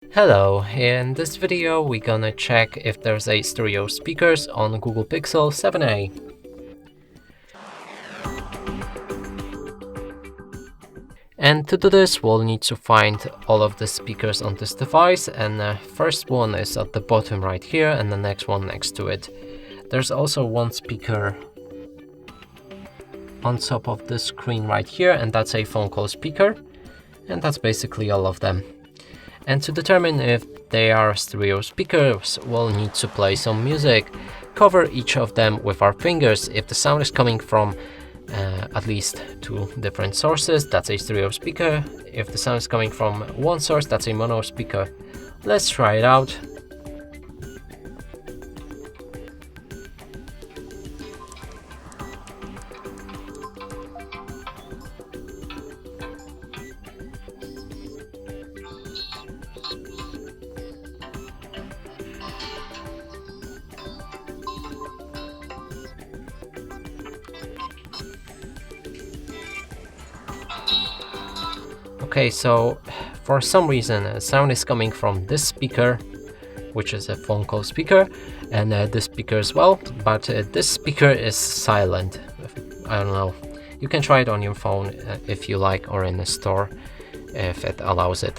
Hello, in this video we're gonna check if there's a stereo speakers on Google Pixel 7a. And to do this we'll need to find all of the speakers on this device, and the first one is at the bottom right here and the next one next to it. There's also one speaker on top of the screen right here, and that's a phone call speaker, and that's basically all of them. And to determine if they are stereo speakers, we'll need to play some music, cover each of them with our fingers. If the sound is coming from at least two different sources, that's a stereo speaker. If the sound is coming from one source, that's a mono speaker. Let's try it out. Okay, so for some reason sound is coming from this speaker, which is a phone call speaker, and this speaker as well, but this speaker is silent. I don't know. You can try it on your phone if you like, or in the store if it allows it.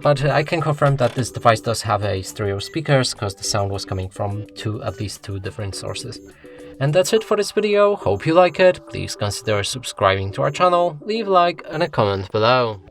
But I can confirm that this device does have a stereo speakers because the sound was coming from at least two different sources. And that's it for this video. Hope you like it. Please consider subscribing to our channel, leave a like and a comment below.